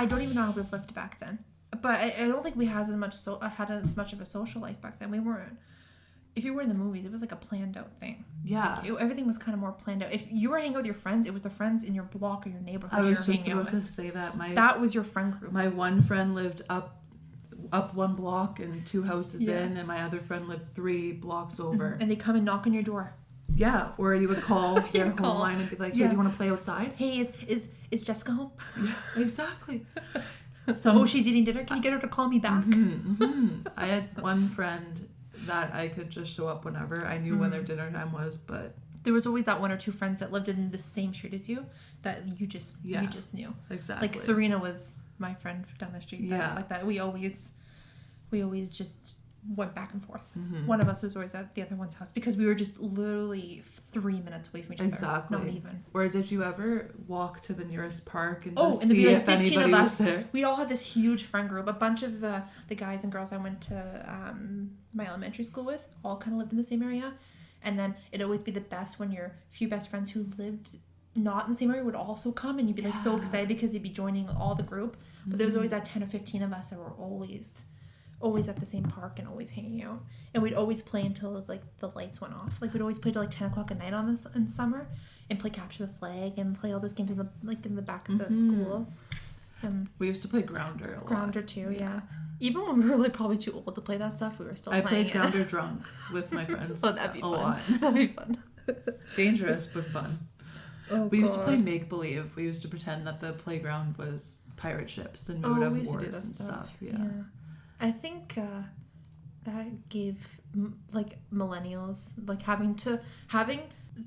I don't even know how we lived back then. But I don't think we had as much of a social life back then. We weren't. If you were in the movies, it was like a planned out thing. Yeah. Like everything was kind of more planned out. If you were hanging out with your friends, it was the friends in your block or your neighborhood. I was just about to say that. That was your friend group. My one friend lived up one block and 2 houses in, and my other friend lived 3 blocks over. And they come and knock on your door. Yeah, or you would call their home line and be like, "Hey, do you want to play outside? Hey, is Jessica home?" Yeah, exactly. She's eating dinner. Can you get her to call me back? I had one friend that I could just show up whenever. I knew when their dinner time was, but there was always that 1 or 2 friends that lived in the same street as you that you just knew. Exactly. Like Serena was my friend down the street. Yeah, was like that. We always just went back and forth. One of us was always at the other one's house because we were just literally 3 minutes away from each other. Exactly. Not even. Or did you ever walk to the nearest park and and see like if anybody was there? We all had this huge friend group. A bunch of the guys and girls I went to my elementary school with all kind of lived in the same area. And then it'd always be the best when your few best friends who lived not in the same area would also come, and you'd be like so excited because they'd be joining all the group. But there was always that 10 or 15 of us that were always at the same park and always hanging out, and we'd always play until like the lights went off. Like we'd always play till like 10 o'clock at night in summer, and play capture the flag and play all those games in the back of the school. We used to play Grounder a lot. Grounder too, yeah. Even when we were like probably too old to play that stuff, we were still playing it. I played Grounder drunk with my friends. Oh, that'd be fun. Lot. That'd be fun. Dangerous but fun. Oh, we used to play make believe. We used to pretend that the playground was pirate ships and we would have wars and stuff. Yeah. I think that gave like millennials like having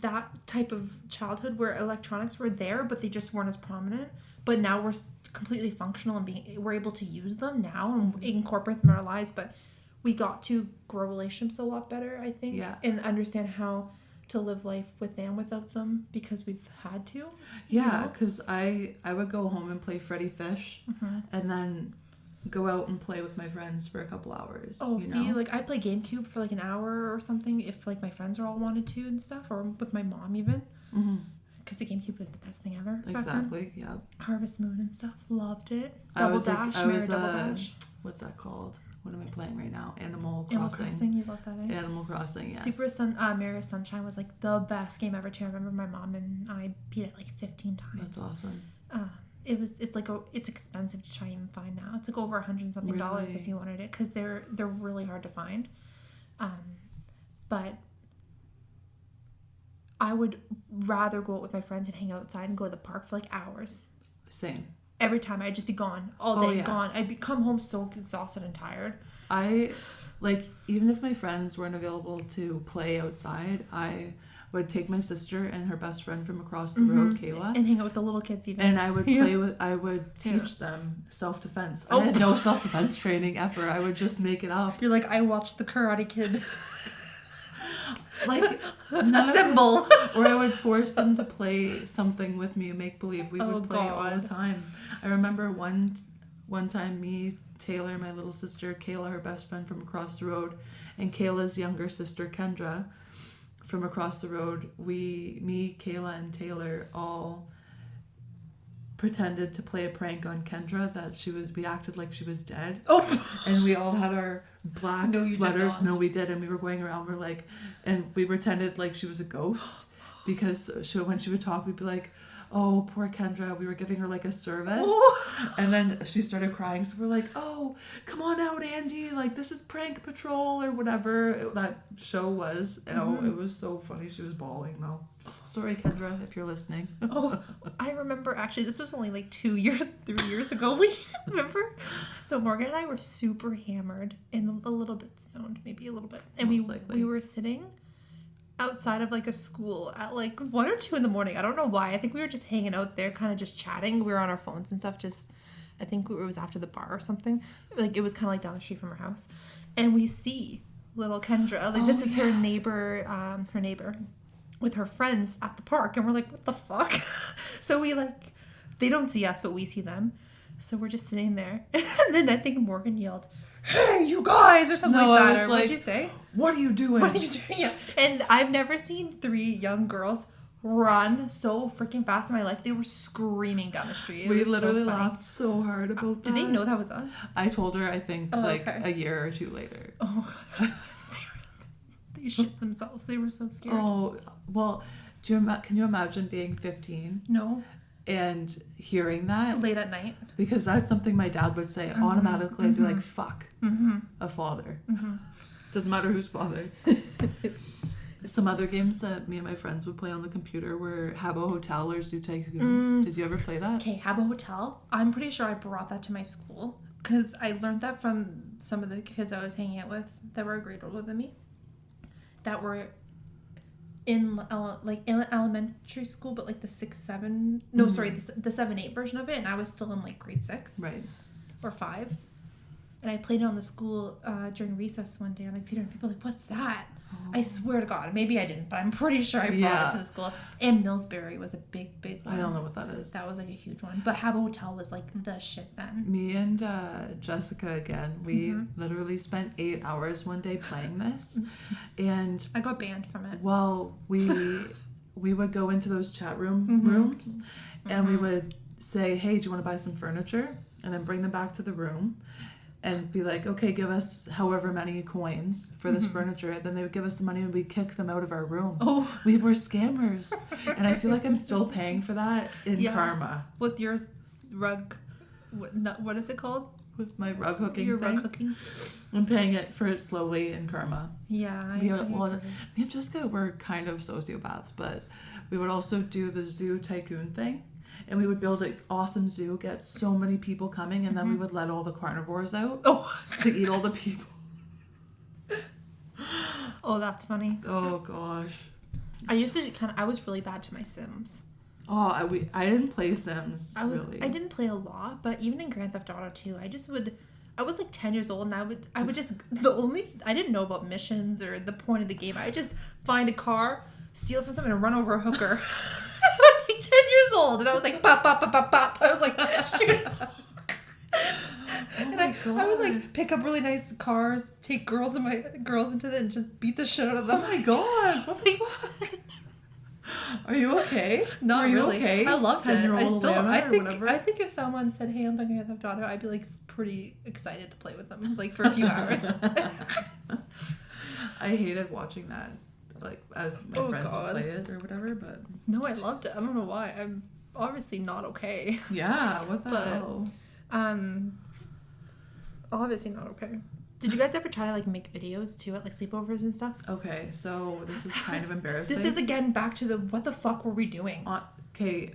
that type of childhood where electronics were there but they just weren't as prominent. But now we're completely functional and we're able to use them now and incorporate them in our lives. But we got to grow relationships a lot better, I think, and understand how to live life with and without them because we've had to. Yeah, because I would go home and play Freddy Fish and then go out and play with my friends for a couple hours. Oh, like I play GameCube for like an hour or something if like my friends are all wanted to and stuff, or with my mom even. Because the GameCube was the best thing ever. Exactly, yeah. Harvest Moon and stuff, loved it. Double Dash. What's that called? What am I playing right now? Animal Crossing. Animal Crossing, you love that, eh? Animal Crossing, yes. Mario Sunshine was like the best game ever too. I remember my mom and I beat it like 15 times. That's awesome. It's expensive to try and find now. It's like over $100 and something if you wanted it because they're really hard to find. But I would rather go out with my friends and hang outside and go to the park for like hours. Same. Every time I'd just be gone all day, gone. I'd come home so exhausted and tired. Even if my friends weren't available to play outside, I would take my sister and her best friend from across the road, Kayla, and hang out with the little kids even. And I would I would teach them self-defense. I had no self-defense training ever. I would just make it up. You're like, I watched the Karate Kid. Like assemble. Or I would force them to play something with me, make believe. We would play all the time. I remember one time me, Taylor, my little sister, Kayla, her best friend from across the road, and Kayla's younger sister, Kendra, from across the road, me, Kayla, and Taylor all pretended to play a prank on Kendra that we acted like she was dead. Oh! And we all had our black sweaters. No, we did. And we were going around, and we pretended like she was a ghost because when she would talk, we'd be like, oh, poor Kendra, we were giving her like a service. Oh. And then she started crying. So we're like, oh, come on out, Andy. Like, this is Prank Patrol or whatever that show was. Oh, it was so funny. She was bawling though. Sorry, Kendra, if you're listening. Oh, I remember actually, this was only like 3 years ago. We remember. So Morgan and I were super hammered and a little bit stoned, maybe a little bit. And we were sitting outside of like a school at like 1 or 2 in the morning. I don't know why. I think we were just hanging out there, kind of just chatting. We were on our phones and stuff. I think it was after the bar or something. Like it was kind of like down the street from our house, and we see little Kendra. Like this is her neighbor, with her friends at the park, and we're like, what the fuck? So they don't see us, but we see them. So we're just sitting there, and then I think Morgan yelled, "Hey, you guys," or something like that. Or what'd you say? What are you doing? What are you doing? Yeah. And I've never seen 3 young girls run so freaking fast in my life. They were screaming down the street. We literally laughed so hard about that. Did they know that was us? I told her, I think, a year or two later. Oh, God. They shit themselves. They were so scared. Oh, well, can you imagine being 15? No. And hearing that? Late at night. Because that's something my dad would say automatically. I'd be like, fuck, a father. Doesn't matter whose father. Some other games that me and my friends would play on the computer were Habbo Hotel or Zoo Tycoon. Did you ever play that? Okay, Habbo Hotel. I'm pretty sure I brought that to my school because I learned that from some of the kids I was hanging out with that were a grade older than me, that were in elementary school, but like the 6-7. No, sorry, the 7-8 version of it, and I was still in like grade 6, right, or 5. And I played it on the school during recess one day. I'm like, Peter, and people are like, what's that? Oh. I swear to God, maybe I didn't, but I'm pretty sure I brought it to the school. And Millsbury was a big one. I don't know what that is. That was like a huge one. But Habbo Hotel was like the shit then. Me and Jessica again, we literally spent 8 hours one day playing this, and I got banned from it. Well, we would go into those chat rooms, and we would say, hey, do you want to buy some furniture? And then bring them back to the room. And be like, okay, give us however many coins for this furniture. Then they would give us the money and we'd kick them out of our room. Oh. We were scammers. And I feel like I'm still paying for that in karma. With your rug, what is it called? With my rug hooking rug hooking? I'm paying it for it slowly in karma. Yeah. Me and Jessica were kind of sociopaths, but we would also do the Zoo Tycoon thing. And we would build an awesome zoo, get so many people coming, and then we would let all the carnivores out to eat all the people. Oh, that's funny. Oh, gosh. I was really bad to my Sims. Oh, I didn't play Sims, really. I didn't play a lot, but even in Grand Theft Auto 2, I was like 10 years old, and I would just, I didn't know about missions or the point of the game. I would just find a car, steal it from someone, and run over a hooker. I was like 10 years old, and I was like, bop, bop, bop, bop, bop. I was like, shoot. I would like pick up really nice cars, take girls into it, and just beat the shit out of them. Oh my God. What the fuck? Are you okay? Not Are you really. Okay? I loved it. I think if someone said, hey, I'm playing Grand Theft Auto, I'd be like pretty excited to play with them, like for a few hours. I hated watching that. Like as my friends would play it or whatever, but no, I loved it. I don't know why. I'm obviously not okay. Yeah, what the hell? Obviously not okay. Did you guys ever try to like make videos too at like sleepovers and stuff? Okay, so this is kind of embarrassing. This is again back to the what the fuck were we doing? Okay,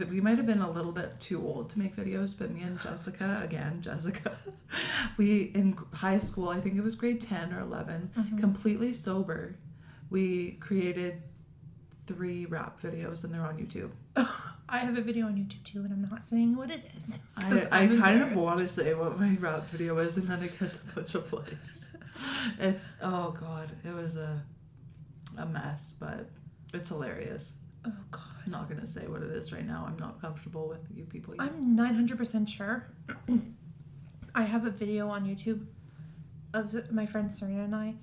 we might have been a little bit too old to make videos, but me and Jessica, we in high school, I think it was grade 10 or 11, completely sober. We created 3 rap videos and they're on YouTube. I have a video on YouTube too, and I'm not saying what it is. I kind of want to say what my rap video is, and then it gets a bunch of plays. It's, oh God, it was a mess, but it's hilarious. Oh God. I'm not going to say what it is right now. I'm not comfortable with you people yet. I'm 900% sure. I have a video on YouTube of my friend Serena and I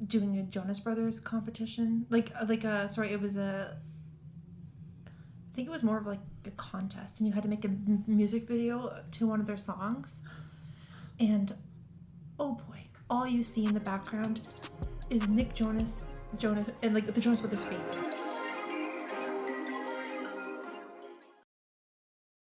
doing a Jonas Brothers competition. I think it was more of like a contest, and you had to make a music video to one of their songs. And oh boy, all you see in the background is Nick Jonas, and like the Jonas Brothers faces.